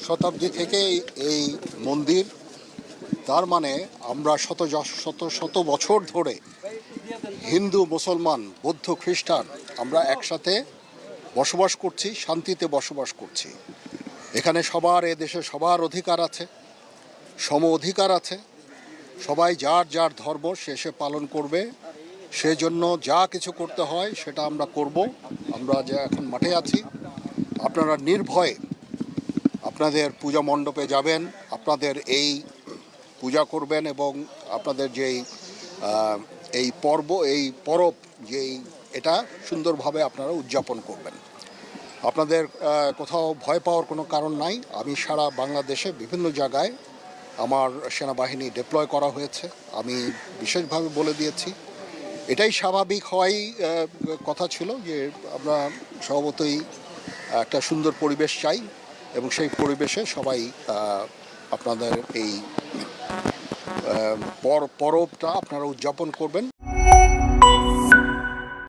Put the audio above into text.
শতাব্দী থেকে এই মন্দির, তার মানে আমরা শত শত শত বছর ধরে হিন্দু, মুসলমান, বৌদ্ধ, খ্রিস্টান আমরা একসাথে বসবাস করছি, শান্তিতে বসবাস করছি। এখানে সবার, এদেশে সবার অধিকার আছে, সম অধিকার আছে। সবাই যার যার ধর্ম সে পালন করবে। সেজন্য যা কিছু করতে হয় সেটা আমরা করব। আমরা যে এখন মাঠে আছি, আপনারা নির্ভয়ে আপনাদের পূজা মণ্ডপে যাবেন, আপনাদের এই পূজা করবেন এবং আপনাদের যেই এই পরব যেই এটা সুন্দরভাবে আপনারা উদযাপন করবেন। আপনাদের কোথাও ভয় পাওয়ার কোনো কারণ নাই। আমি সারা বাংলাদেশে বিভিন্ন জায়গায় আমার সেনাবাহিনী ডিপ্লয় করা হয়েছে। আমি বিশেষভাবে বলে দিয়েছি, এটাই স্বাভাবিক হওয়াই কথা ছিল যে আমরা স্বভাবতই একটা সুন্দর পরিবেশ চাই এবং সেই পরিবেশে সবাই আপনাদের এই পরবটা আপনারা উদযাপন করবেন।